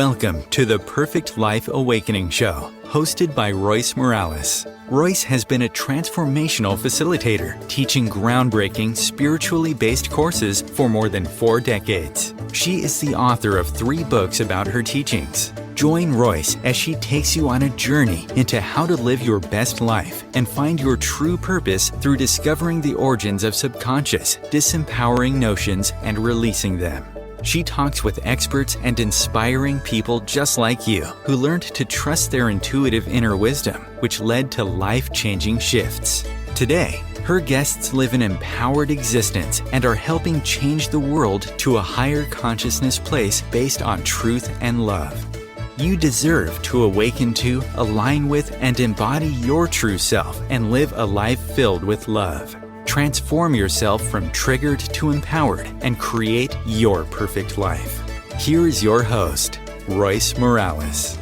Welcome to the Perfect Life Awakening Show, hosted by Royce Morales. Royce has been a transformational facilitator, teaching groundbreaking, spiritually based courses for more than 4 decades. She is the author of 3 books about her teachings. Join Royce as she takes you on a journey into how to live your best life and find your true purpose through discovering the origins of subconscious, disempowering notions and releasing them. She talks with experts and inspiring people just like you who learned to trust their intuitive inner wisdom, which led to life-changing shifts. Today, her guests live an empowered existence and are helping change the world to a higher consciousness place based on truth and love. You deserve to awaken to, align with, and embody your true self and live a life filled with love. Transform yourself from triggered to empowered and create your perfect life. Here is your host, Royce Morales.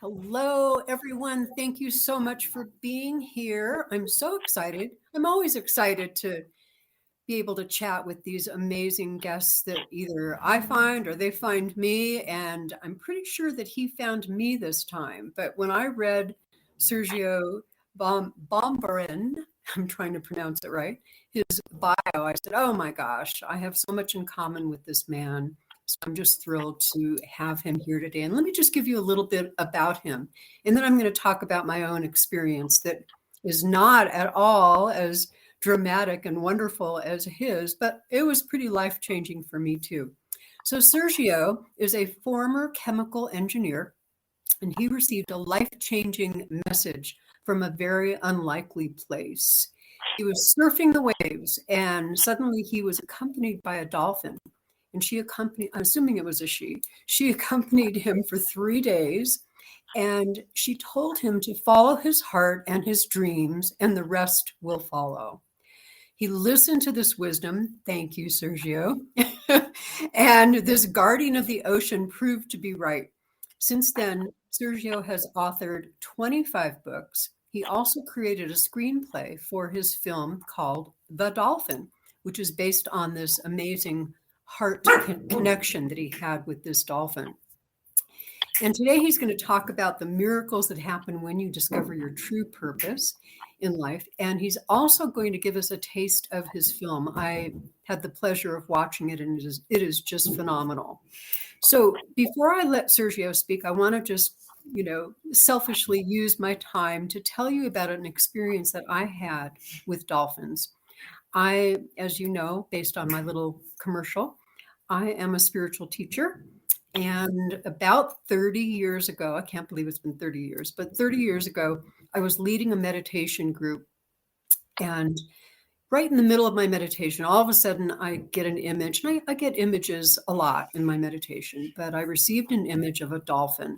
Hello, everyone. Thank you so much for being here. I'm so excited. I'm always excited to be able to chat with these amazing guests that either I find or they find me. And I'm pretty sure that he found me this time. But when I read Sergio Bambaren, I'm trying to pronounce it right, his bio, I said, oh my gosh, I have so much in common with this man. So I'm just thrilled to have him here today. And let me just give you a little bit about him. And then I'm going to talk about my own experience that is not at all as dramatic and wonderful as his, but it was pretty life-changing for me too. So Sergio is a former chemical engineer, and he received a life-changing message from a very unlikely place. He was surfing the waves, and suddenly he was accompanied by a dolphin. And I'm assuming it was a she accompanied him for 3 days, and she told him to follow his heart and his dreams, and the rest will follow. He listened to this wisdom. Thank you, Sergio. And this guardian of the ocean proved to be right. Since then, Sergio has authored 25 books. He also created a screenplay for his film called The Dolphin, which is based on this amazing heart connection that he had with this dolphin. And today he's going to talk about the miracles that happen when you discover your true purpose in life. And he's also going to give us a taste of his film. I had the pleasure of watching it, and it is just phenomenal. So before I let Sergio speak, I want to just, selfishly use my time to tell you about an experience that I had with dolphins. I, as you know, based on my little commercial, I am a spiritual teacher. And about 30 years ago, I can't believe it's been 30 years, but 30 years ago, I was leading a meditation group. And right in the middle of my meditation, all of a sudden I get an image, and I get images a lot in my meditation, but I received an image of a dolphin.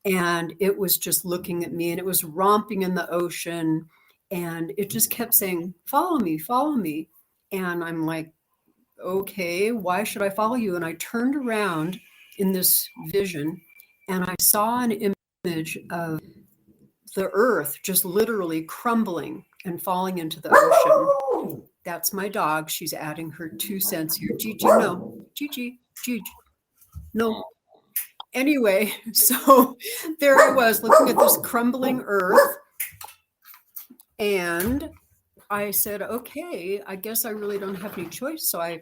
And it was just looking at me, and it was romping in the ocean. And it just kept saying, follow me, follow me. And I'm like, okay, why should I follow you? And I turned around in this vision, and I saw an image of the earth just literally crumbling and falling into the ocean. That's my dog. She's adding her 2 cents here. Gigi, no. Gigi, no. Anyway, so there I was looking at this crumbling earth, and I said, okay, I guess I really don't have any choice. So I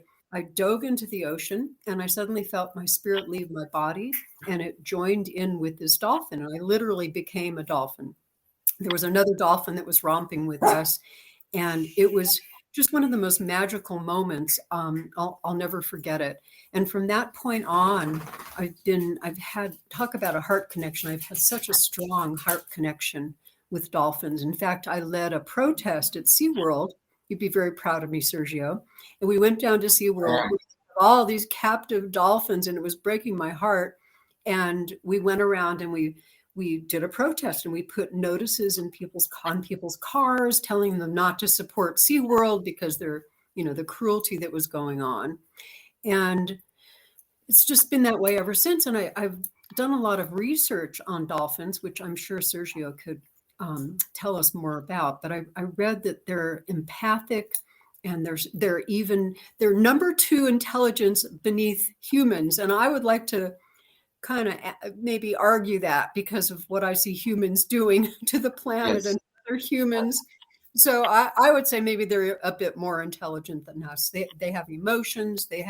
dove into the ocean, and I suddenly felt my spirit leave my body, and it joined in with this dolphin, and I literally became a dolphin. There was another dolphin that was romping with us, and it was just one of the most magical moments. I'll never forget it. And from that point on, I've had, talk about a heart connection. I've had such a strong heart connection with dolphins. In fact, I led a protest at SeaWorld. You'd be very proud of me, Sergio. And we went down to SeaWorld with all these captive dolphins, and it was breaking my heart. And we went around and we did a protest, and we put notices in people's cars telling them not to support SeaWorld because they're, the cruelty that was going on. And it's just been that way ever since. And I've done a lot of research on dolphins, which I'm sure Sergio could tell us more about. But I read that they're empathic, and they're number two intelligence beneath humans. And I would like to kind of maybe argue that because of what I see humans doing to the planet Yes. and other humans. So I would say maybe they're a bit more intelligent than us. They have emotions, they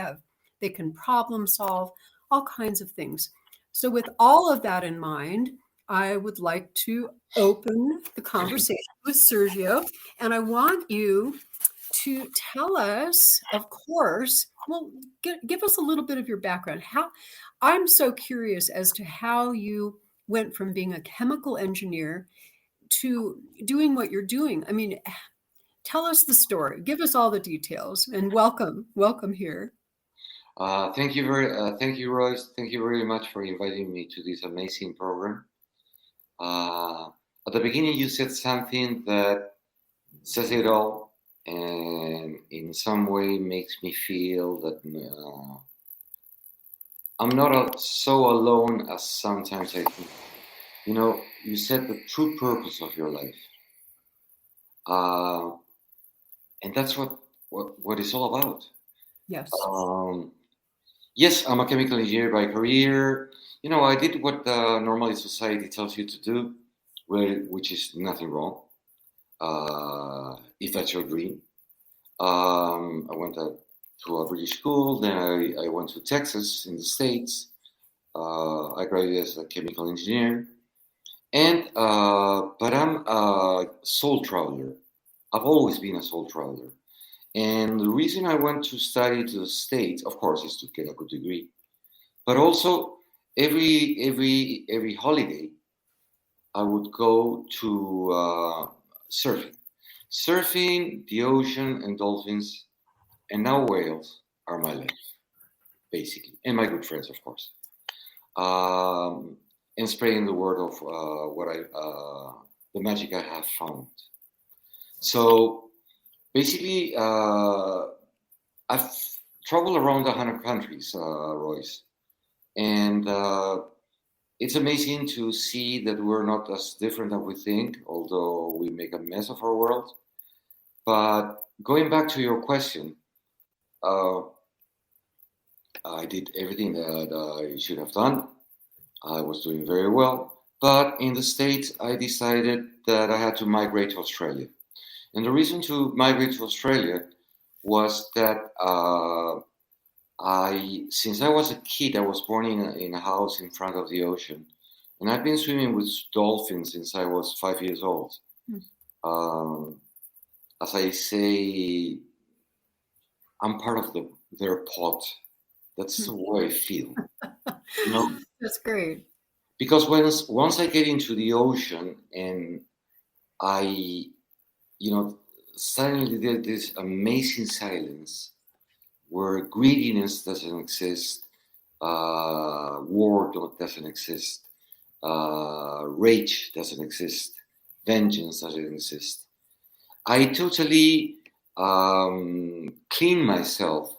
can problem solve, all kinds of things. So with all of that in mind, I would like to open the conversation with Sergio, and I want you to tell us, of course, well, give us a little bit of your background. I'm so curious as to how you went from being a chemical engineer to doing what you're doing. I mean, tell us the story. Give us all the details, and welcome here. Thank you, Royce. Thank you very much for inviting me to this amazing program. At the beginning, you said something that says it all, and in some way makes me feel that I'm not so alone as sometimes I think. You know, you said the true purpose of your life, and that's what it's all about. Yes. Yes, I'm a chemical engineer by career. You know, I did what normally society tells you to do, which is nothing wrong, if that's your dream. I went to a British school, then I went to Texas in the States. I graduated as a chemical engineer, but I'm a soul traveler. I've always been a soul traveler. And the reason I went to study to the States, of course, is to get a good degree. But also, every holiday, I would go to surfing. Surfing, the ocean, and dolphins, and now whales are my life, basically, and my good friends, of course. And spreading the word of the magic I have found. So basically, I've traveled around 100 countries, Royce, and it's amazing to see that we're not as different as we think, although we make a mess of our world. But going back to your question, I did everything that I should have done. I was doing very well. But in the States, I decided that I had to migrate to Australia. And the reason to migrate to Australia was that since I was a kid, I was born in a house in front of the ocean. And I've been swimming with dolphins since I was 5 years old. As I say, I'm part of their pot. That's the way I feel. You know? That's great. Because once I get into the ocean and I, suddenly there's this amazing silence where greediness doesn't exist, war doesn't exist, rage doesn't exist, vengeance doesn't exist. I totally clean myself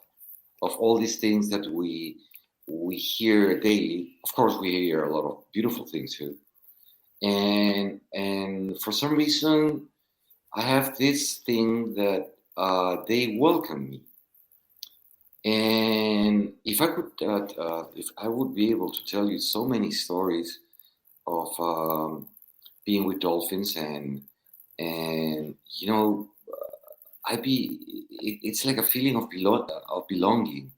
of all these things that we hear daily. Of course, we hear a lot of beautiful things too. And for some reason, I have this thing that they welcome me. And if I would be able to tell you so many stories of being with dolphins and it's like a feeling of belonging,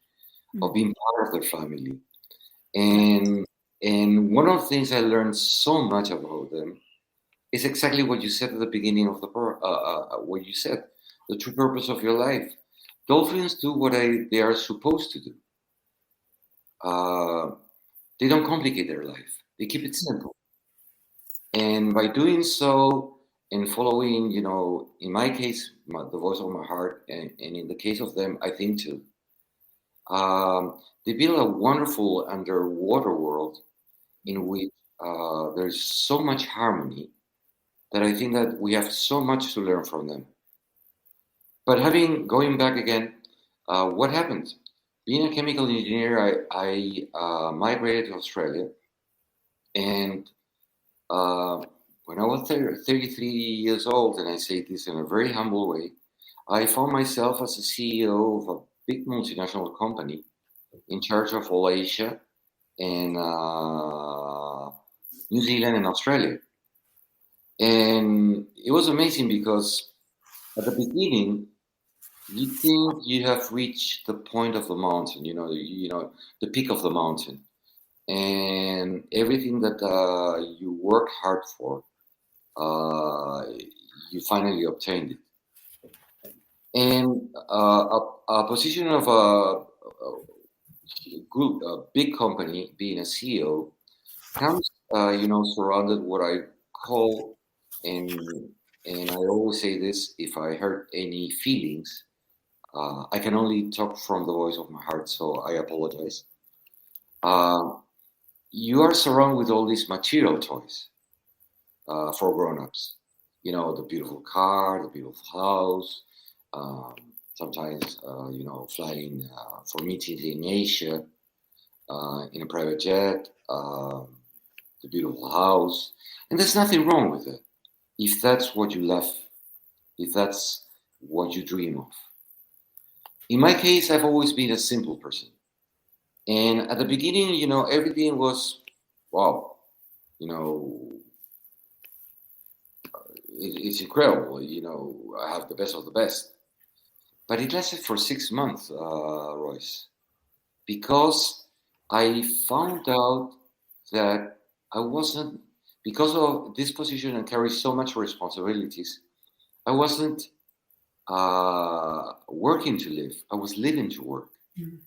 of being part of their family. And one of the things I learned so much about them is exactly what you said at the beginning of what you said, the true purpose of your life. Dolphins do what they are supposed to do. They don't complicate their life. They keep it simple. And by doing so and following, in my case, the voice of my heart, and in the case of them, I think too, they build a wonderful underwater world in which there's so much harmony that I think that we have so much to learn from them. But going back again, what happened? Being a chemical engineer, I migrated to Australia, and when I was 33 years old, and I say this in a very humble way, I found myself as a CEO of a big multinational company in charge of all Asia and New Zealand and Australia. And it was amazing because at the beginning, you think you have reached the point of the mountain, the peak of the mountain, and everything that you work hard for, you finally obtained it. And a position of a big company, being a CEO, comes, surrounded what I call, and and I always say this: if I hurt any feelings, I can only talk from the voice of my heart, so I apologize. Uh, you are surrounded with all these material toys for grown-ups. The beautiful car, the beautiful house. Um, Sometimes, flying for meetings in Asia in a private jet. The beautiful house, and there's nothing wrong with it if that's what you love, if that's what you dream of. In my case, I've always been a simple person. And at the beginning, everything was, wow, you know, it's incredible. I have the best of the best. But it lasted for 6 months, Royce, because I found out that I wasn't, because of this position and carry so much responsibilities, I wasn't working to live. I was living to work. Mm.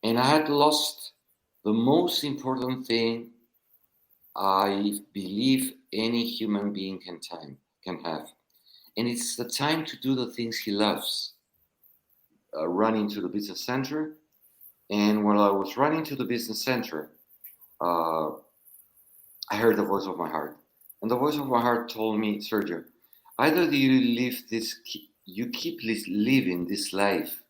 And I had lost the most important thing I believe any human being can have. And it's the time to do the things he loves. Running to the business center. And while I was running to the business center, uh, I heard the voice of my heart. And the voice of my heart told me, Sergio, either do you live this, you keep living this life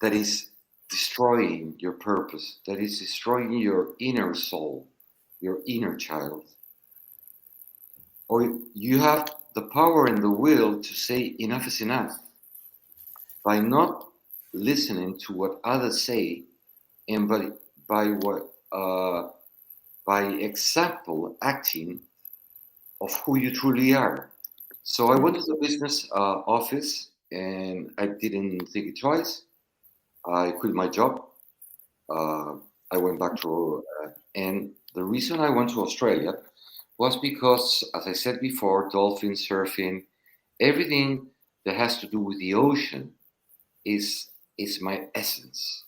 that is destroying your purpose, that is destroying your inner soul, your inner child, or you have the power and the will to say enough is enough by not listening to what others say, and by example acting of who you truly are. So I went to the business office, and I didn't think it twice. I quit my job. Uh, I went back to, and the reason I went to Australia was because, as I said before, dolphin surfing, everything that has to do with the ocean is my essence.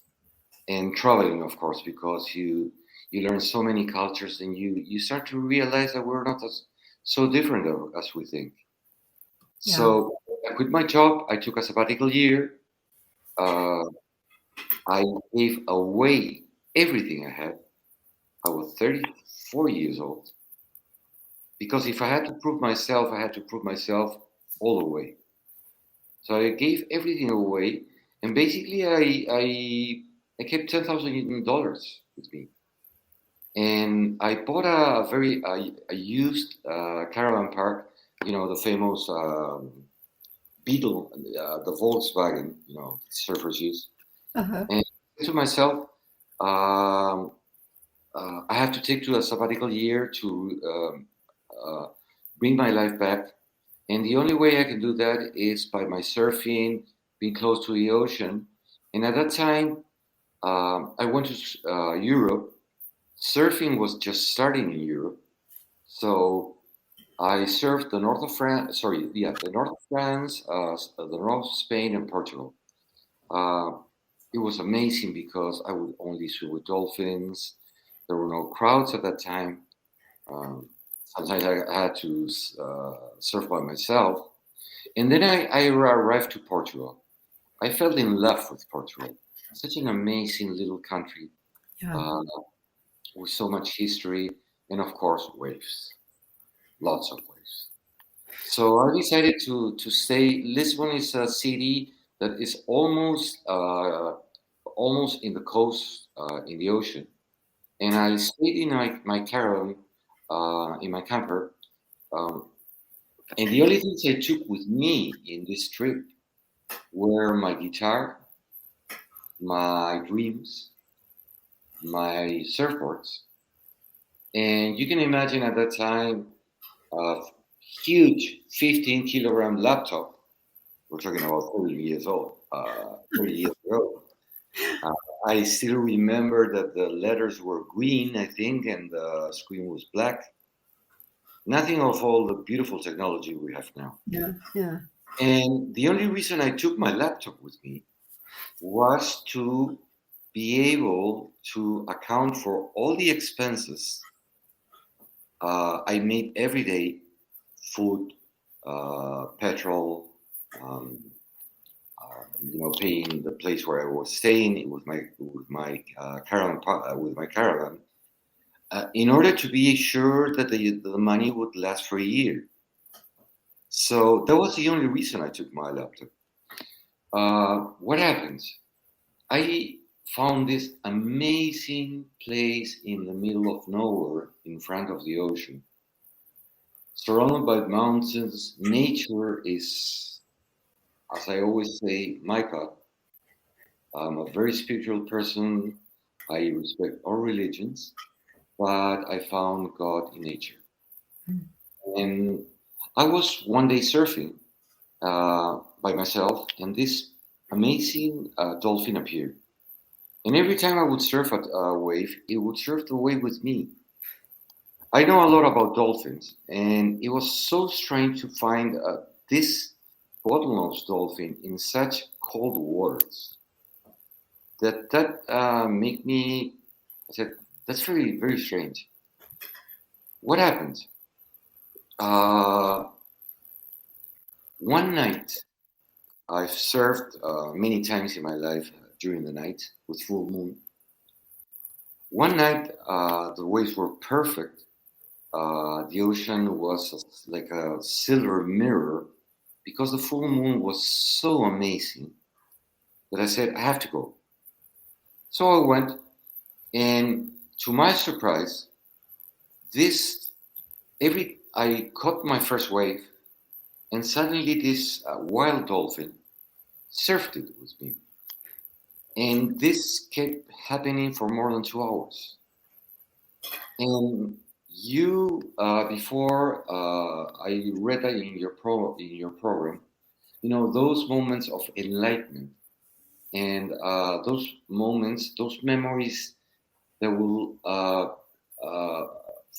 And traveling, of course, because you learn so many cultures, and you start to realize that we're not so different as we think. Yeah. So I quit my job. I took a sabbatical year. Uh, I gave away everything I had. I was 34 years old. Because if I had to prove myself, I had to prove myself all the way. So I gave everything away, and basically I kept $10,000 with me, and I bought a used caravan park, the famous Beetle, the Volkswagen, surfers use, Uh-huh. and I said to myself, um, I have to take to a sabbatical year to bring my life back. And the only way I can do that is by my surfing, being close to the ocean. And at that time, I went to Europe. Surfing was just starting in Europe. So I surfed the north of France, the north of France, the north of Spain, and Portugal. Uh, it was amazing because I would only swim with dolphins. There were no crowds at that time. Um, Sometimes I had to surf by myself. And then I arrived to Portugal. I fell in love with Portugal. Such an amazing little country Yeah. with so much history, and, of course, waves. Lots of waves. So I decided to stay. Lisbon is a city that is almost in the coast, in the ocean. And I stayed in my caravan, in my camper, um, And the only things I took with me in this trip were my guitar, my dreams, my surfboards. And you can imagine at that time a huge 15 kilogram laptop. We're talking about 30 years old, 30 years ago. Uh, I still remember that the letters were green, I think, and the screen was black. Nothing of all the beautiful technology we have now. Yeah, yeah. And the only reason I took my laptop with me was to be able to account for all the expenses I made every day: food, petrol, um, paying the place where I was staying with my caravan, in order to be sure that the money would last for a year. So that was the only reason I took my laptop. What happened? I found this amazing place in the middle of nowhere, in front of the ocean, surrounded by mountains. Nature is, as I always say, my God. I'm a very spiritual person. I respect all religions, but I found God in nature. And I was one day surfing by myself, and this amazing dolphin appeared. And every time I would surf at a wave, it would surf the wave with me. I know a lot about dolphins, and it was so strange to find this bottlenose dolphin in such cold waters that made me. I said, "That's very very strange." What happened? Uh, One night, I've surfed many times in my life during the night with full moon. One night, the waves were perfect. The ocean was like a silver mirror because the full moon was so amazing that I said, I have to go. So I went, and to my surprise, this I caught my first wave, and suddenly this wild dolphin surfed it with me. And this kept happening for more than 2 hours. And before I read that in your program, those moments of enlightenment and those moments, those memories that will uh,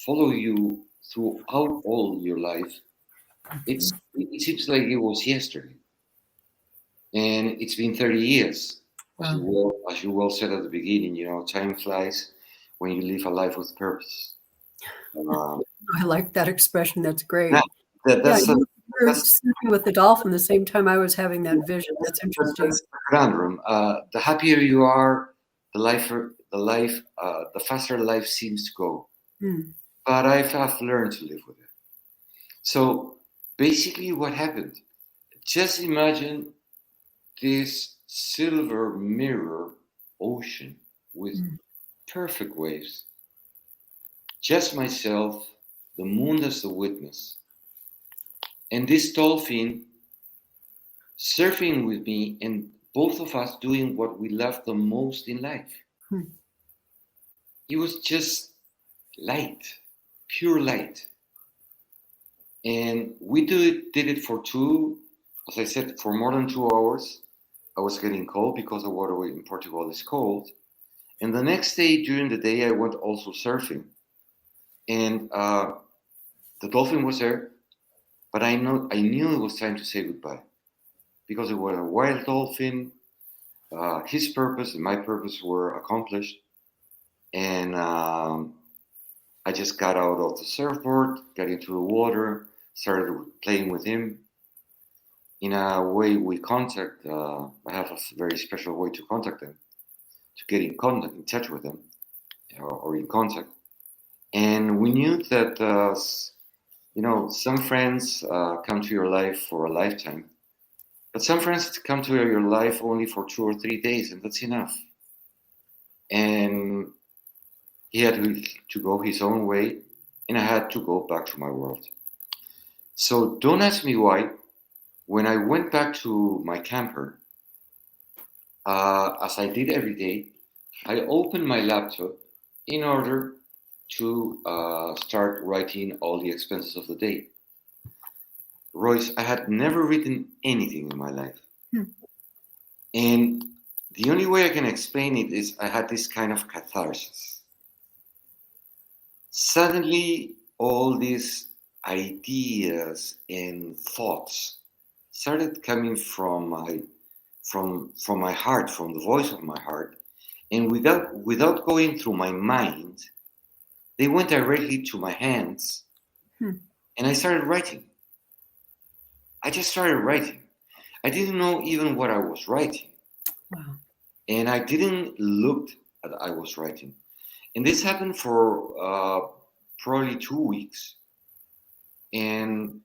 follow you throughout all your life. It seems like it was yesterday, and it's been 30 years. As you well said at the beginning, time flies when you live a life with purpose. I like that expression. That's great. Yeah, You were sleeping with the dolphin the same time I was having that vision. That's interesting. That's the conundrum. The happier you are, the faster life seems to go. But I've learned to live with it. So basically, what happened? Just imagine this silver mirror ocean with perfect waves. Just myself, the moon as the witness, and this dolphin surfing with me, and both of us doing what we love the most in life. It was just light, pure light. And we did it for as I said, for more than 2 hours. I was getting cold because the water in Portugal is cold. And the next day, during the day, I went also surfing. And the dolphin was there, but I knew it was time to say goodbye because it was a wild dolphin. His purpose and my purpose were accomplished. And I just got out of the surfboard, got into the water, started playing with him. In a way, I have a very special way to contact them, to get in touch with them, or in contact. And we knew that, some friends come to your life for a lifetime, but some friends come to your life only for 2 or 3 days, and that's enough. And he had to go his own way, and I had to go back to my world. So don't ask me why. When I went back to my camper, as I did every day, I opened my laptop in order to start writing all the expenses of the day. Royce, I had never written anything in my life. And the only way I can explain it is I had this kind of catharsis. Suddenly, all these ideas and thoughts started coming from my heart, from the voice of my heart, and without going through my mind, they went directly to my hands, and I started writing. I just started writing. I didn't know even what I was writing. Wow. And I didn't look at I was writing. And this happened for probably 2 weeks. And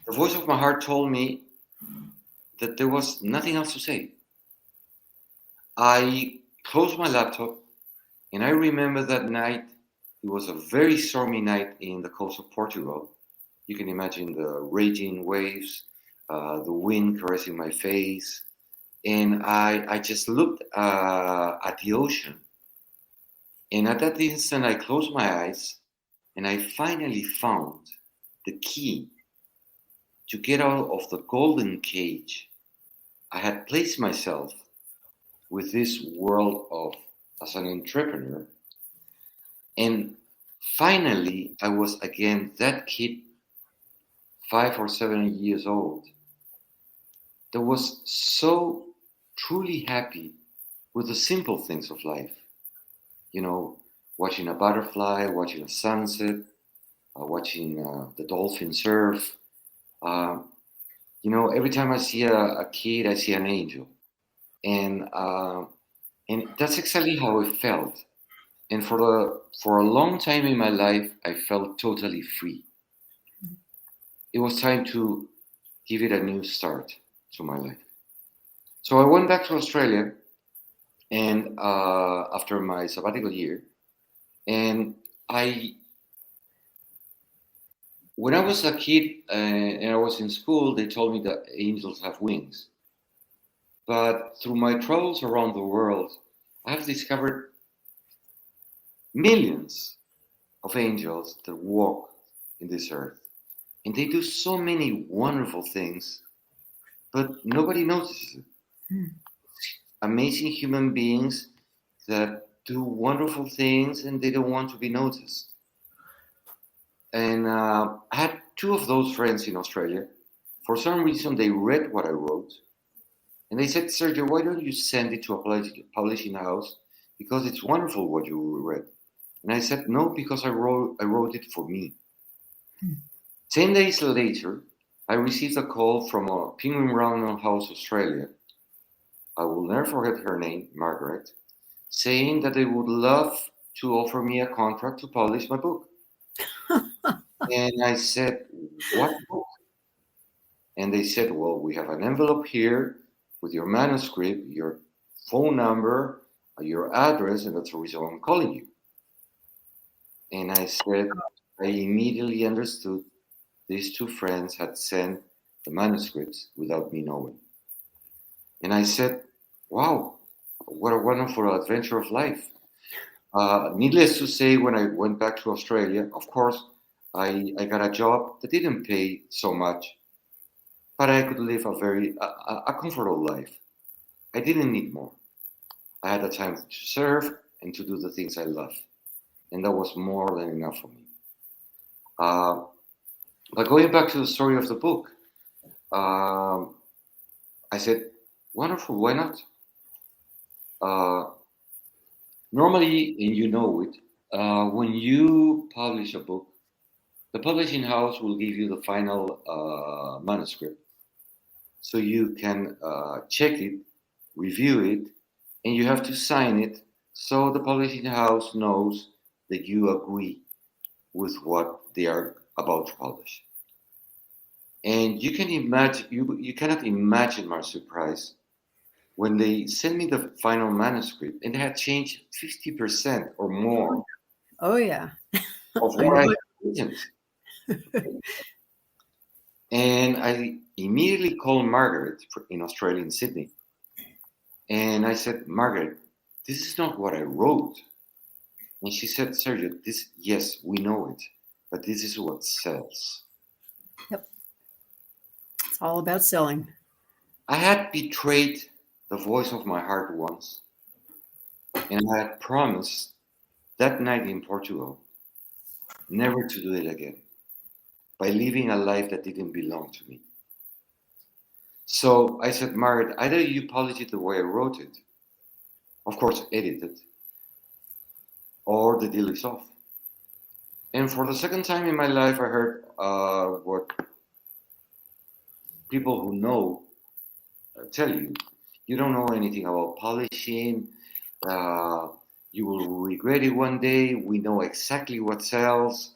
the voice of my heart told me that there was nothing else to say. I closed my laptop, and I remember that night. It was a very stormy night in the coast of Portugal. You can imagine the raging waves, the wind caressing my face. And I just looked at the ocean. And at that instant, I closed my eyes, and I finally found the key to get out of the golden cage I had placed myself with this world of as an entrepreneur. And finally, I was again that kid, 5 or 7 years old, that was so truly happy with the simple things of life. You know, watching a butterfly, watching a sunset, watching the dolphin surf. Every time I see a kid, I see an angel. And that's exactly how I felt. And for a long time in my life, I felt totally free. It was time to give it a new start to my life. So I went back to Australia, and after my sabbatical year, and when I was a kid and I was in school, they told me that angels have wings. But through my travels around the world, I have discovered millions of angels that walk in this earth. And they do so many wonderful things, but nobody notices it. Amazing human beings that do wonderful things and they don't want to be noticed. And I had two of those friends in Australia. For some reason, they read what I wrote. And they said, Sergio, why don't you send it to a publishing house? Because it's wonderful what you read. And I said, no, because I wrote it for me. 10 days later, I received a call from a Penguin Random House Australia. I will never forget her name, Margaret, saying that they would love to offer me a contract to publish my book. And I said, what book? And they said, well, we have an envelope here with your manuscript, your phone number, your address, and that's the reason I'm calling you. And I said, I immediately understood these two friends had sent the manuscripts without me knowing. And I said, wow, what a wonderful adventure of life. Needless to say, when I went back to Australia, of course, I got a job that didn't pay so much, but I could live a comfortable life. I didn't need more. I had the time to serve and to do the things I love. And that was more than enough for me. But going back to the story of the book, I said, wonderful, why not? Normally, and you know it, when you publish a book, the publishing house will give you the final manuscript. So you can check it, review it, and you have to sign it so the publishing house knows that you agree with what they are about to publish. And you can imagine, you cannot imagine my surprise when they sent me the final manuscript and they had changed 50% or more. Oh, yeah. Of what I had written. And I immediately called Margaret in Australia, in Sydney. And I said, Margaret, this is not what I wrote. And she said, Sergio, yes, we know it, but this is what sells. Yep. It's all about selling. I had betrayed the voice of my heart once, and I had promised that night in Portugal never to do it again by living a life that didn't belong to me. So I said, Margaret, either you polish it the way I wrote it, of course, edit it, or the deal is off. And for the second time in my life, I heard what people who know tell you. You don't know anything about polishing. You will regret it one day. We know exactly what sells.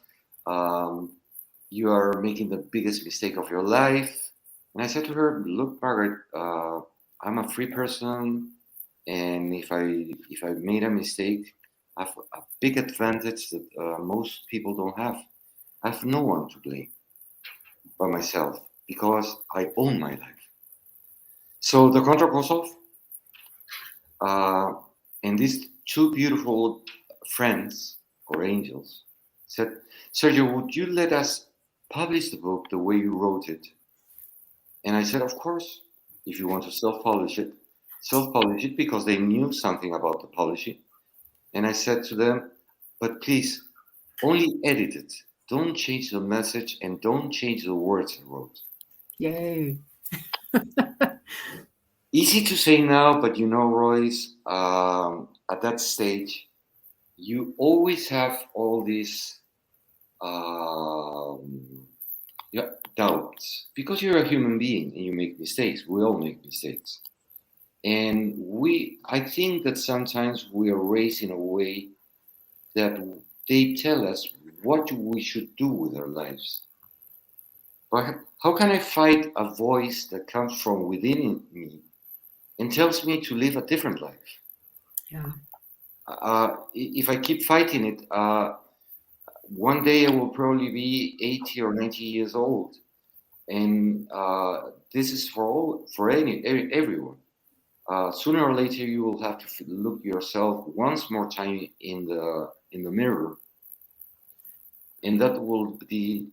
You are making the biggest mistake of your life. And I said to her, look, Margaret, I'm a free person. And if I made a mistake, I have a big advantage that most people don't have. I have no one to blame but myself because I own my life. So the contract was off. And these two beautiful friends or angels said, Sergio, would you let us publish the book the way you wrote it? And I said, of course, if you want to self-publish it because they knew something about the polishing. And I said to them, but please, only edit it. Don't change the message and don't change the words I wrote. Yay. Easy to say now, but Royce, at that stage, you always have all these doubts because you're a human being and you make mistakes. We all make mistakes. And I think that sometimes we are raised in a way that they tell us what we should do with our lives. But how can I fight a voice that comes from within me and tells me to live a different life? Yeah. If I keep fighting it, one day I will probably be 80 or 90 years old. And this is for everyone. Sooner or later, you will have to look yourself once more time in the mirror, and that will be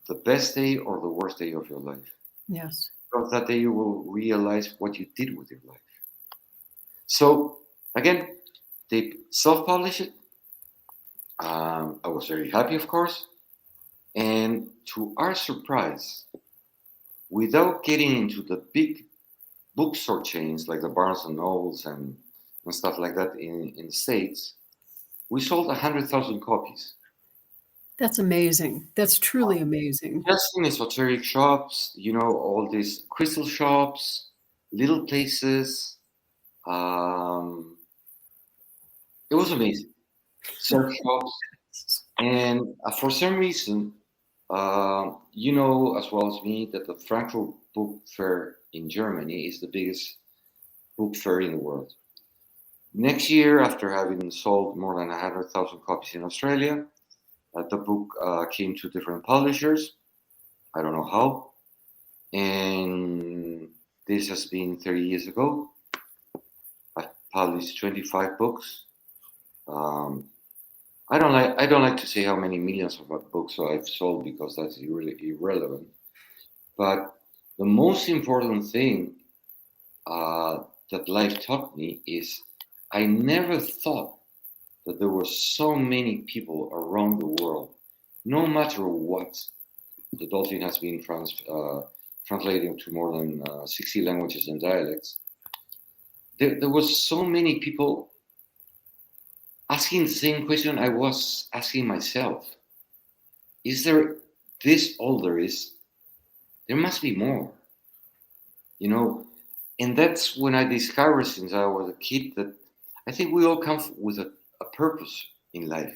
the best day or the worst day of your life. Yes. Because that day you will realize what you did with your life. So again, they self-published it. I was very happy, of course, and to our surprise, without getting into the big bookstore chains like the Barnes and Nobles and stuff like that in the States, we sold 100,000 copies. That's amazing. That's truly amazing. Just in esoteric shops, all these crystal shops, little places. It was amazing. Surf shops. And for some reason, you know as well as me that the Frankfurt Book Fair in Germany is the biggest book fair in the world. Next year, after having sold more than 100,000 copies in Australia, the book came to different publishers. I don't know how. And this has been 30 years ago. I've published 25 books. I don't like to say how many millions of books I've sold because that's really irrelevant. But the most important thing that life taught me is I never thought that there were so many people around the world, no matter what. The Dolphin has been translated to more than 60 languages and dialects. There was so many people asking the same question I was asking myself. Is there this all there is? There must be more. And that's when I discovered since I was a kid that I think we all come with a purpose in life.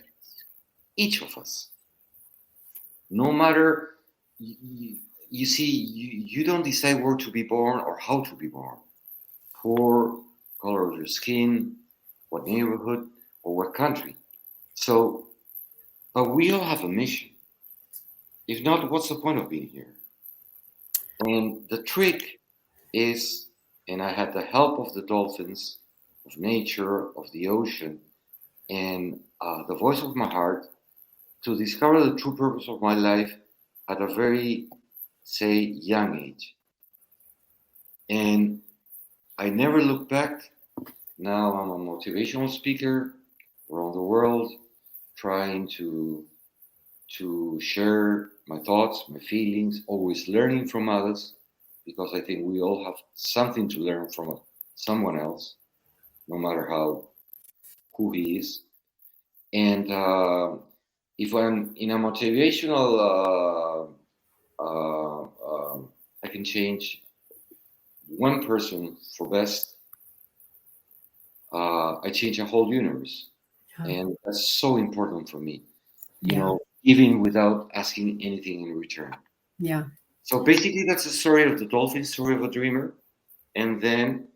Each of us. No matter, you see, you don't decide where to be born or how to be born. Poor, color of your skin, what neighborhood, or what country. So, but we all have a mission. if not, what's the point of being here? And the trick is, and I had the help of the dolphins, of nature, of the ocean, and the voice of my heart to discover the true purpose of my life at a very, say, young age. And I never look back. Now I'm a motivational speaker around the world, trying to share my thoughts, my feelings, always learning from others, because I think we all have something to learn from someone else, no matter who he is. And if I'm in a motivational, I can change one person for best. I change a whole universe, and that's so important for me. You know, giving without asking anything in return. Yeah. So basically, that's the story of the dolphin, story of a dreamer, and then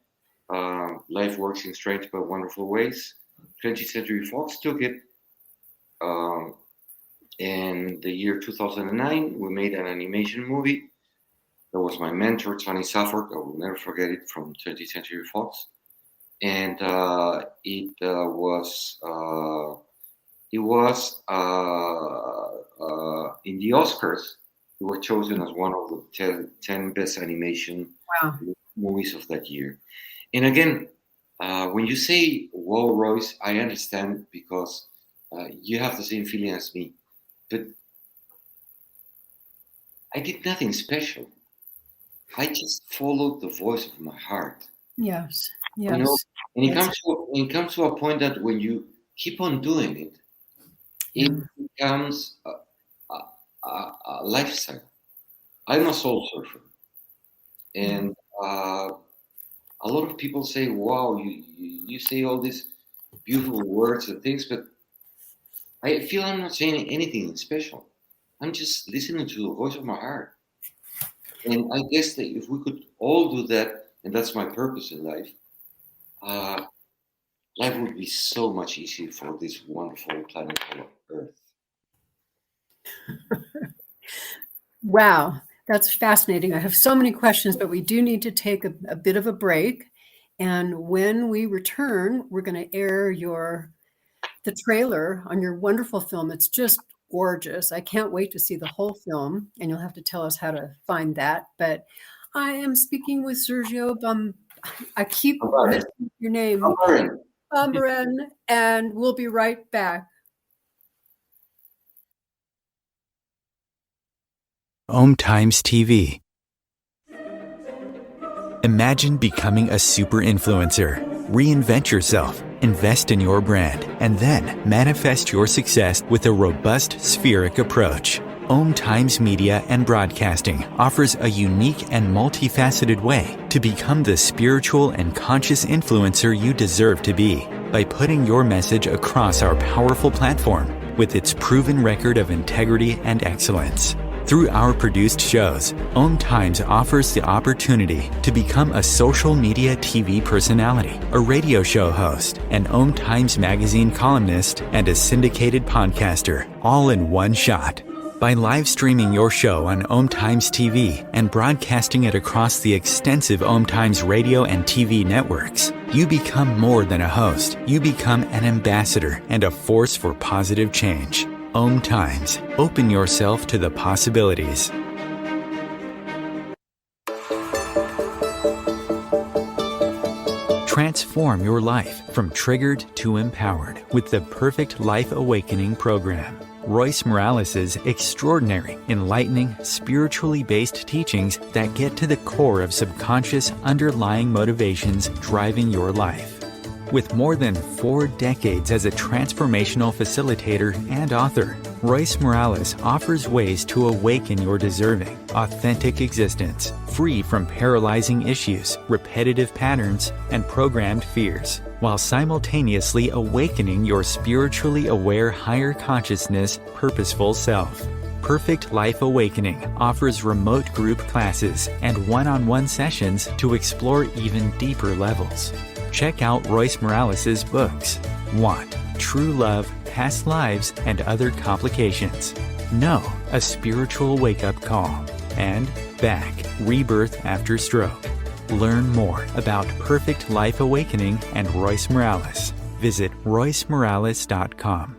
life works in strange but wonderful ways. 20th Century Fox took it. In the year 2009, we made an animation movie. That was my mentor, Tony Suffolk. I will never forget it, from 20th Century Fox. And it was in the Oscars. We were chosen as one of the 10 best animation movies of that year. And again, when you say, "Whoa, Royce," I understand, because you have the same feeling as me. But I did nothing special. I just followed the voice of my heart. Yes. Yes. You know, and it comes to a point that when you keep on doing it, it becomes a lifestyle. I'm a soul surfer, and a lot of people say, "Wow, you say all these beautiful words and things," but I feel I'm not saying anything special. I'm just listening to the voice of my heart. And I guess that if we could all do that, and that's my purpose in life, life would be so much easier for this wonderful planet called Earth. Wow, that's fascinating. I have so many questions, but we do need to take a bit of a break. And when we return, we're going to air the trailer on your wonderful film. It's just gorgeous. I can't wait to see the whole film, and you'll have to tell us how to find that. But I am speaking with Sergio I keep missing your name. Bambaren, and we'll be right back. OMTimes TV. Imagine becoming a super influencer. Reinvent yourself, invest in your brand, and then manifest your success with a robust spheric approach. OMTimes Media and Broadcasting offers a unique and multifaceted way to become the spiritual and conscious influencer you deserve to be by putting your message across our powerful platform with its proven record of integrity and excellence. Through our produced shows, OMTimes offers the opportunity to become a social media TV personality, a radio show host, an OMTimes magazine columnist, and a syndicated podcaster, all in one shot. By live streaming your show on OMTimes TV and broadcasting it across the extensive OMTimes radio and TV networks, you become more than a host. You become an ambassador and a force for positive change. OMTimes. Open yourself to the possibilities. Transform your life from triggered to empowered with the Perfect Life Awakening program. Royce Morales' extraordinary, enlightening, spiritually based teachings that get to the core of subconscious underlying motivations driving your life. With more than 4 decades as a transformational facilitator and author, Royce Morales offers ways to awaken your deserving, authentic existence, free from paralyzing issues, repetitive patterns, and programmed fears, while simultaneously awakening your spiritually aware higher consciousness, purposeful self. Perfect Life Awakening offers remote group classes and one-on-one sessions to explore even deeper levels. Check out Royce Morales' books, Want, True Love, Past Lives, and Other Complications. No, a spiritual wake-up call. And back, rebirth after stroke. Learn more about Perfect Life Awakening and Royce Morales. Visit roycemorales.com.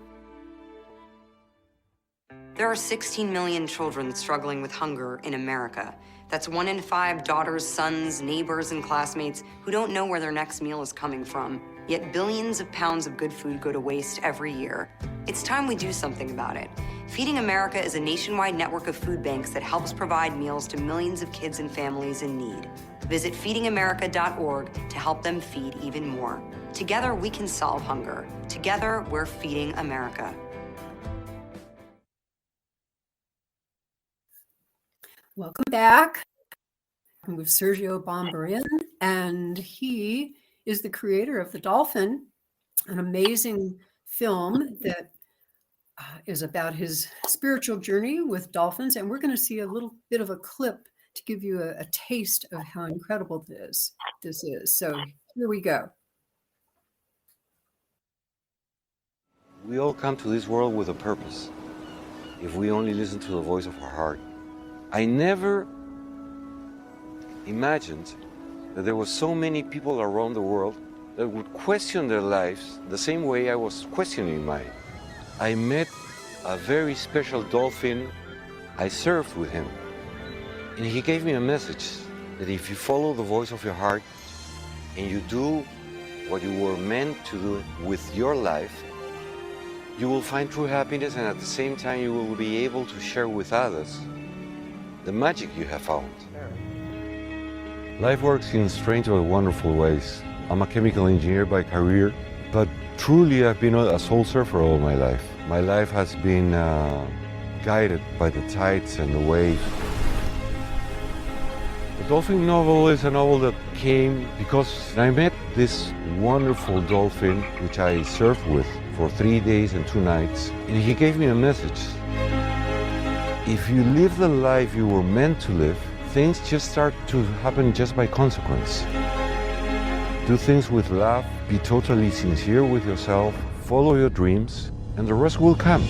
There are 16 million children struggling with hunger in America. That's 1 in 5 daughters, sons, neighbors, and classmates who don't know where their next meal is coming from. Yet billions of pounds of good food go to waste every year. It's time we do something about it. Feeding America is a nationwide network of food banks that helps provide meals to millions of kids and families in need. Visit feedingamerica.org to help them feed even more. Together, we can solve hunger. Together, we're feeding America. Welcome back. I'm with Sergio Bambaren, and he is the creator of The Dolphin, an amazing film that is about his spiritual journey with dolphins. And we're going to see a little bit of a clip to give you a taste of how incredible this is. So here we go. We all come to this world with a purpose, if we only listen to the voice of our heart. I never imagined that there were so many people around the world that would question their lives the same way I was questioning mine. I met a very special dolphin. I surfed with him, and he gave me a message that if you follow the voice of your heart and you do what you were meant to do with your life, you will find true happiness, and at the same time you will be able to share with others the magic you have found. Life works in strange but wonderful ways. I'm a chemical engineer by career, but truly I've been a soul surfer all my life. My life has been guided by the tides and the waves. The Dolphin novel is a novel that came because I met this wonderful dolphin which I surfed with for 3 days and 2 nights, and he gave me a message. If you live the life you were meant to live, things just start to happen just by consequence. Do things with love, be totally sincere with yourself, follow your dreams, and the rest will come.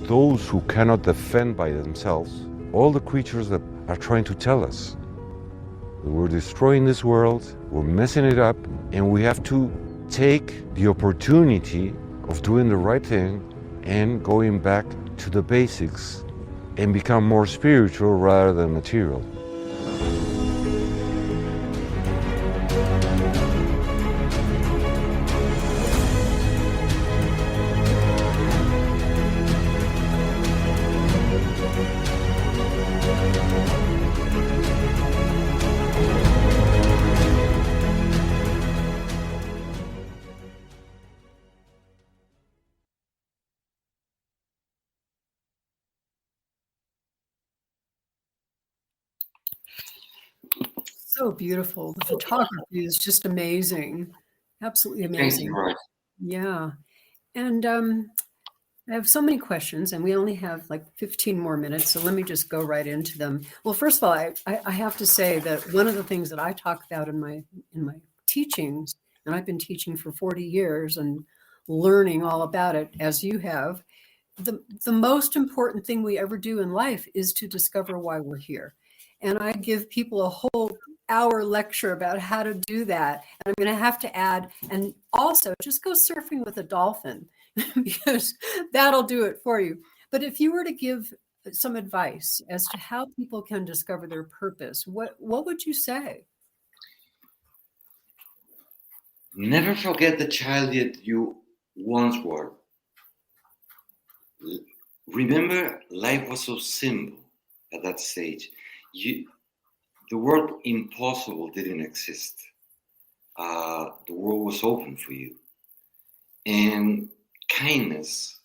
Those who cannot defend by themselves, all the creatures that are trying to tell us that we're destroying this world, we're messing it up, and we have to take the opportunity of doing the right thing and going back to the basics and become more spiritual rather than material. So beautiful. The photography is just amazing. Absolutely amazing. Thank you, Royce. Yeah. And I have so many questions, and we only have like 15 more minutes, so let me just go right into them. Well, first of all, I have to say that one of the things that I talk about in my teachings, and I've been teaching for 40 years and learning all about it as you have, the most important thing we ever do in life is to discover why we're here. And I give people a whole hour lecture about how to do that. And I'm going to have to add, and also just go surfing with a dolphin because that'll do it for you. But if you were to give some advice as to how people can discover their purpose, what would you say? Never forget the child that you once were. Remember, life was so simple at that stage. The word impossible didn't exist. The world was open for you. And kindness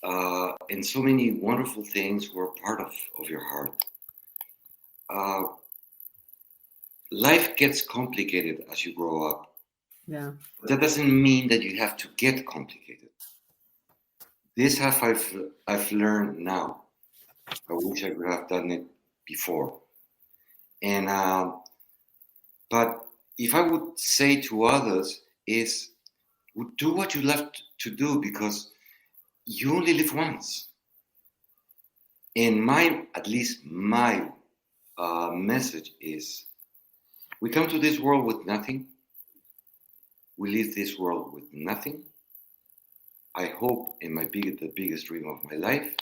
and so many wonderful things were part of your heart. Life gets complicated as you grow up. Yeah. That doesn't mean that you have to get complicated. This I've learned now. I wish I could have done it before. And but if I would say to others is, do what you love to do, because you only live once. And at least my message is, we come to this world with nothing. We leave this world with nothing. I hope, and the biggest dream of my life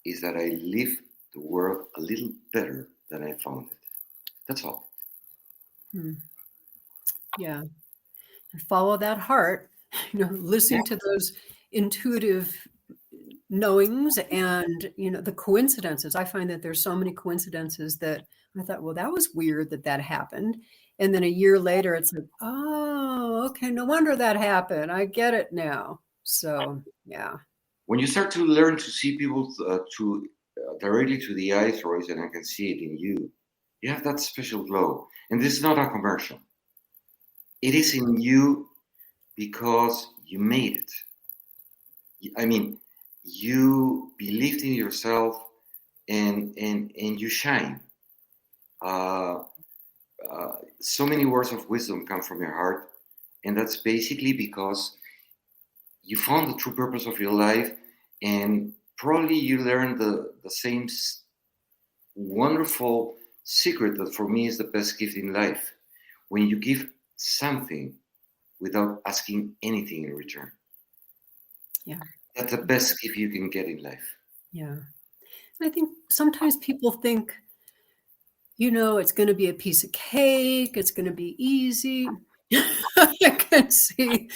is that I leave the world a little better than I found it. That's all. Yeah. And follow that heart, listen to those intuitive knowings and, the coincidences. I find that there's so many coincidences that I thought, well, that was weird that happened. And then a year later, it's like, oh, okay, no wonder that happened. I get it now. So, yeah. When you start to learn to see people directly to the eyes, Royce, and I can see it in you, you have that special glow. And this is not a commercial. It is in you because you made it. I mean, you believed in yourself and you shine. So many words of wisdom come from your heart, and that's basically because you found the true purpose of your life, and probably you learned the same wonderful secret that for me is the best gift in life. When you give something without asking anything in return. Yeah. That's the best gift you can get in life. Yeah. I think sometimes people think, it's going to be a piece of cake. It's going to be easy. I can see.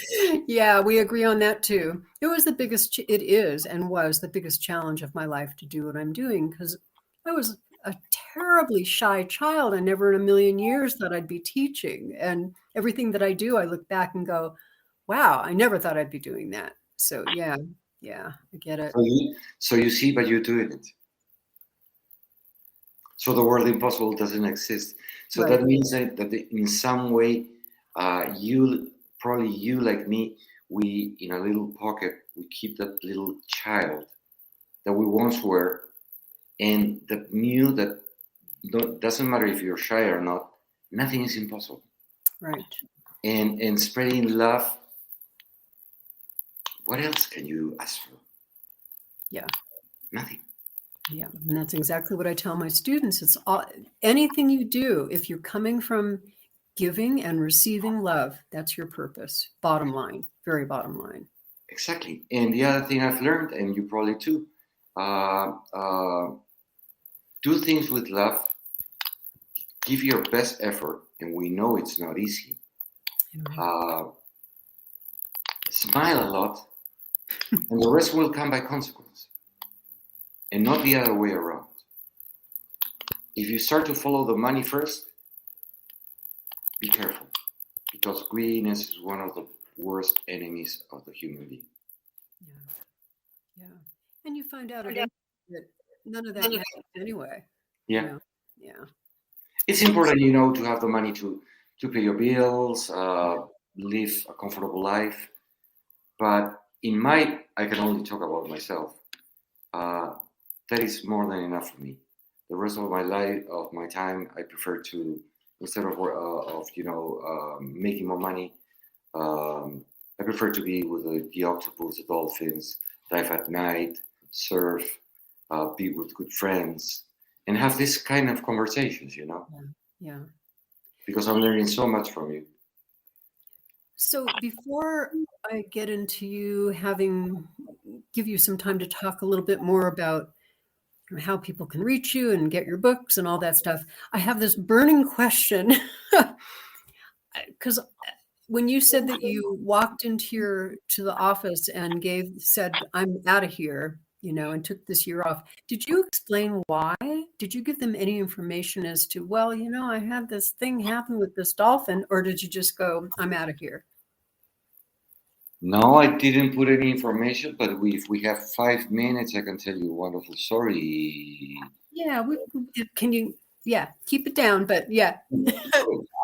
Yeah, we agree on that too. It is and was the biggest challenge of my life to do what I'm doing, because I was a terribly shy child. I never in a million years thought I'd be teaching. And everything that I do, I look back and go, wow, I never thought I'd be doing that. So yeah, I get it. So you see, but you're doing it. So the word impossible doesn't exist. So Right. That means that in some way, you like me, we in a little pocket, we keep that little child that we once were, and that knew that doesn't matter if you're shy or not, nothing is impossible. Right. And spreading love. What else can you ask for? Yeah. Nothing. Yeah, and that's exactly what I tell my students. It's anything you do, if you're coming from giving and receiving love, that's your purpose. Bottom line, very bottom line. Exactly. And the other thing I've learned, and you probably too, do things with love, give your best effort, and we know it's not easy. Smile a lot, and the rest will come by consequence, and not the other way around. If you start to follow the money first, be careful, because greediness is one of the worst enemies of the human being. Yeah. And you find out that none of that matters anyway. Yeah. Yeah. It's important, to have the money to pay your bills, live a comfortable life. But I can only talk about myself. That is more than enough for me. The rest of my time, I prefer to, instead of making more money, I prefer to be with the octopus, the dolphins, dive at night, surf, be with good friends, and have this kind of conversations, Yeah. Because I'm learning so much from you. So before I get into you give you some time to talk a little bit more about how people can reach you and get your books and all that stuff, I have this burning question. Because when you said that you walked to the office and said, I'm out of here, and took this year off, did you explain why? Did you give them any information as to, well, I had this thing happen with this dolphin, or did you just go, I'm out of here? No, I didn't put any information, but if we have 5 minutes, I can tell you a wonderful story. Yeah, can you, keep it down, but yeah.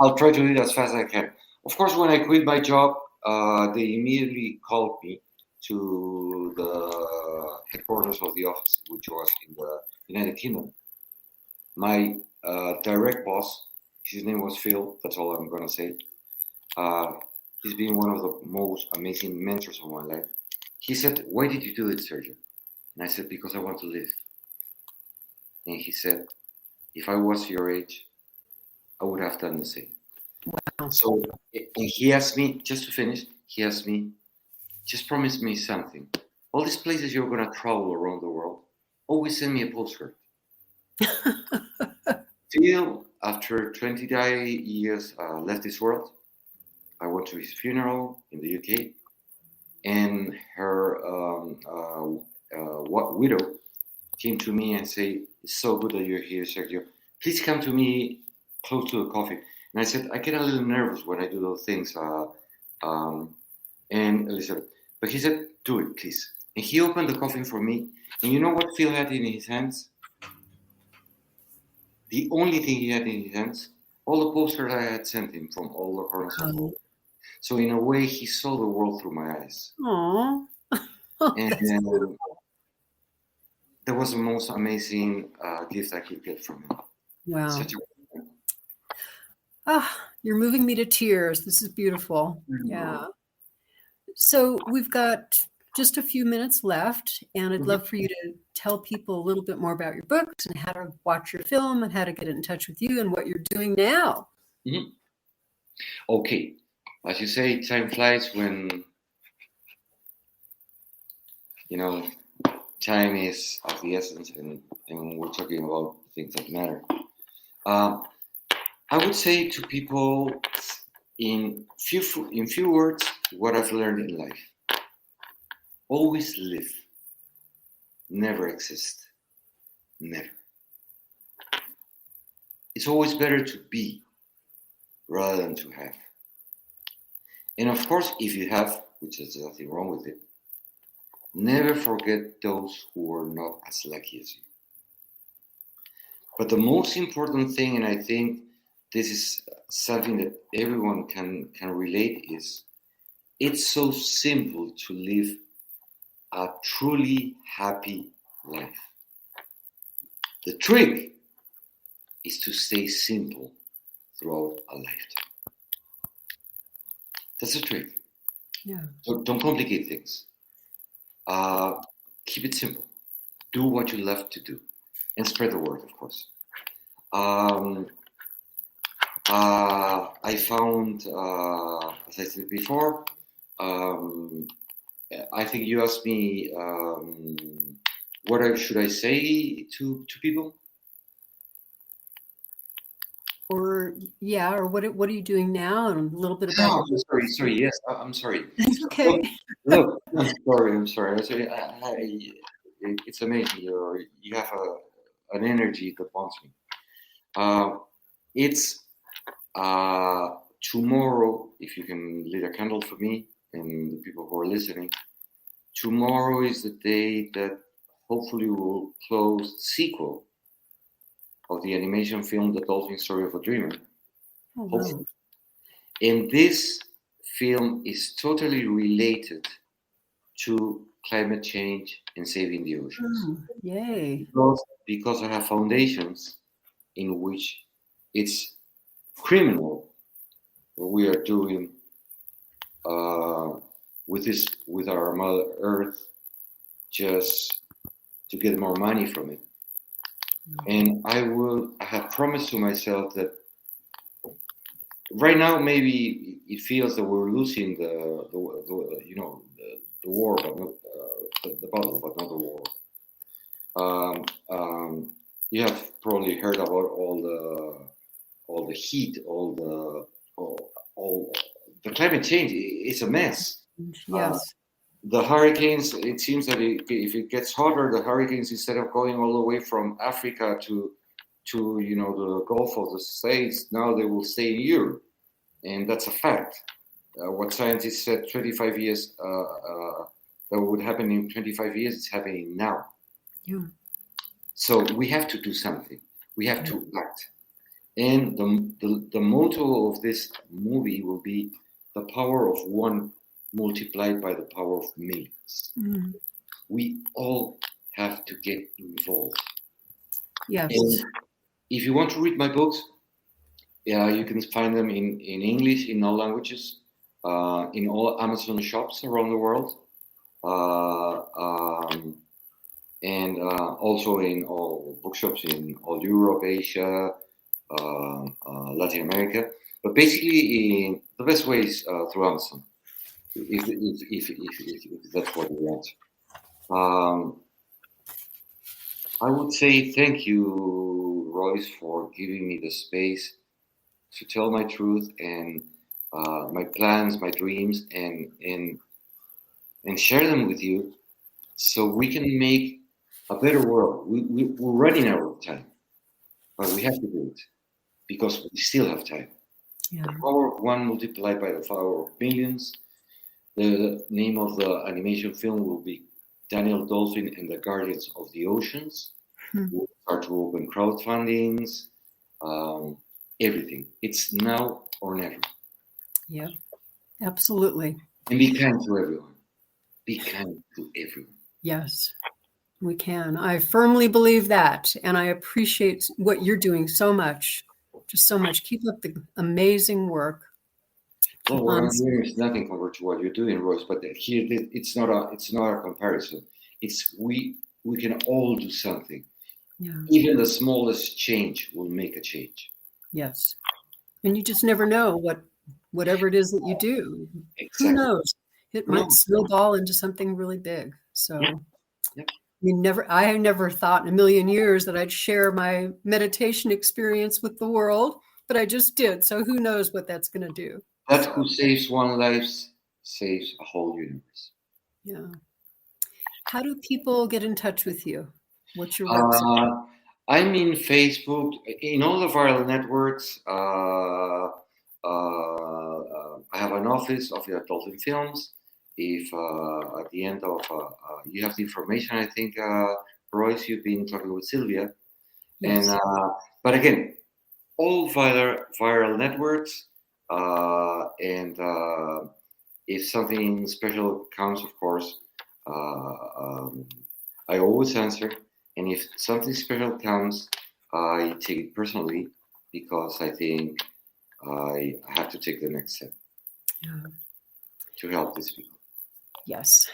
I'll try to do it as fast as I can. Of course, when I quit my job, they immediately called me to the headquarters of the office, which was in the United Kingdom. My direct boss, his name was Phil, that's all I'm going to say. He's been one of the most amazing mentors of my life. He said, "Why did you do it, Sergio?" And I said, "Because I want to live." And he said, "If I was your age, I would have done the same." Wow. So, and he asked me, just to finish, he asked me, "Just promise me something. All these places you're going to travel around the world, always send me a postcard." Phil, after 20 years, left this world. I went to his funeral in the UK, and her widow came to me and said, "It's so good that you're here, Sergio. Please come to me close to the coffee." And I said, "I get a little nervous when I do those things." And Elizabeth, but he said, "Do it, please." And he opened the coffin for me. And you know what Phil had in his hands? The only thing he had in his hands, all the posters I had sent him from all the corners of the world. So in a way, he saw the world through my eyes. Aww. And that was the most amazing gift I could get from him. Wow. You're moving me to tears. This is beautiful. Yeah. So we've got just a few minutes left, and I'd love for you to tell people a little bit more about your books and how to watch your film and how to get in touch with you and what you're doing now. Mm-hmm. Okay. As you say, time flies when, time is of the essence, and we're talking about things that matter. I would say to people in few words what I've learned in life. Always live. Never exist. Never. It's always better to be rather than to have. And of course, if you have, which is nothing wrong with it, never forget those who are not as lucky as you. But the most important thing, and I think this is something that everyone can relate, is it's so simple to live a truly happy life. The trick is to stay simple throughout a lifetime. That's the trick. Yeah. Don't complicate things. Keep it simple. Do what you love to do, and spread the word, of course. I found, as I said before, I think you asked me what should I say to people? Or what are you doing now, and a little bit about. Sorry. Yes, I'm sorry. It's okay. Look, I'm sorry. It's amazing. You have an energy that wants me. It's tomorrow. If you can lit a candle for me and the people who are listening, tomorrow is the day that hopefully will close the sequel of the animation film, The Dolphin Story of a Dreamer. Oh, Hopefully. wow. And this film is totally related to climate change and saving the oceans. Yay. Because I have foundations in which it's criminal what we are doing with our Mother Earth just to get more money from it. And I have promised to myself that right now maybe it feels that we're losing the war, but not the battle, but not the war. You have probably heard about all the heat, all the climate change. It's a mess. Yes. The hurricanes, it seems that if it gets hotter, the hurricanes, instead of going all the way from Africa to the Gulf of the States, now they will stay in Europe. And that's a fact. What scientists said 25 years, that would happen in 25 years, it's happening now. Yeah. So we have to do something. We have to act. And the motto of this movie will be the power of one multiplied by the power of millions. Mm-hmm. We all have to get involved. Yes. And If you want to read my books, yeah, you can find them in English, in all languages, in all Amazon shops around the world, and also in all bookshops in all Europe, Asia, Latin America. But basically, the best way is through Amazon, if that's what you want. I would say thank you, Royce, for giving me the space to tell my truth and my plans, my dreams, and share them with you, so we can make a better world. We're running out of time, but we have to do it because we still have time. Yeah. The power of one multiplied by the power of millions. The name of the animation film will be Daniel Dolphin and the Guardians of the Oceans. We'll start to open crowdfundings, everything. It's now or never. Yeah, absolutely. And be kind to everyone. Be kind to everyone. Yes, we can. I firmly believe that. And I appreciate what you're doing so much. Just so much. Keep up the amazing work. Well, what I'm doing is nothing compared to what you're doing, Royce. But here, it's not a comparison. It's we can all do something. Yeah. Even the smallest change will make a change. Yes. And you just never know whatever it is that you do. Exactly. Who knows? It might snowball into something really big. So I never thought in a million years that I'd share my meditation experience with the world, but I just did. So who knows what that's going to do. That who saves one life saves a whole universe. Yeah. How do people get in touch with you? What's your website? I'm in Facebook, in all the viral networks. I have an office of the Dolphin Films. If at the end of you have the information, I think, Royce, you've been talking with Sylvia. Yes. And but again, all viral networks. And if something special comes, of course, I always answer. And if something special comes, I take it personally because I think I have to take the next step to help these people. Yes.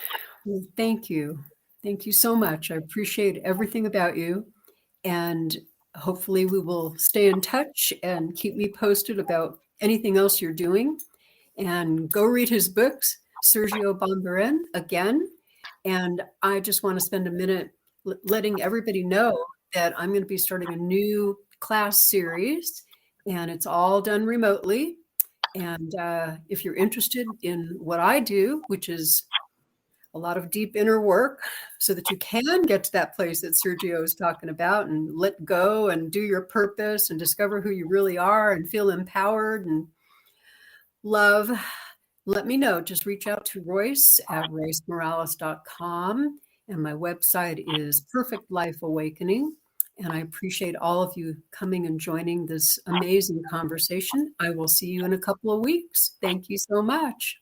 Well, thank you. Thank you so much. I appreciate everything about you. And hopefully we will stay in touch and keep me posted about anything else you're doing. And go read his books, Sergio Bambaren, again. And I just want to spend a minute letting everybody know that I'm going to be starting a new class series, and it's all done remotely. And if you're interested in what I do, which is a lot of deep inner work so that you can get to that place that Sergio is talking about and let go and do your purpose and discover who you really are and feel empowered and love, let me know. Just reach out to Royce at roycemorales.com. And my website is Perfect Life Awakening. And I appreciate all of you coming and joining this amazing conversation. I will see you in a couple of weeks. Thank you so much.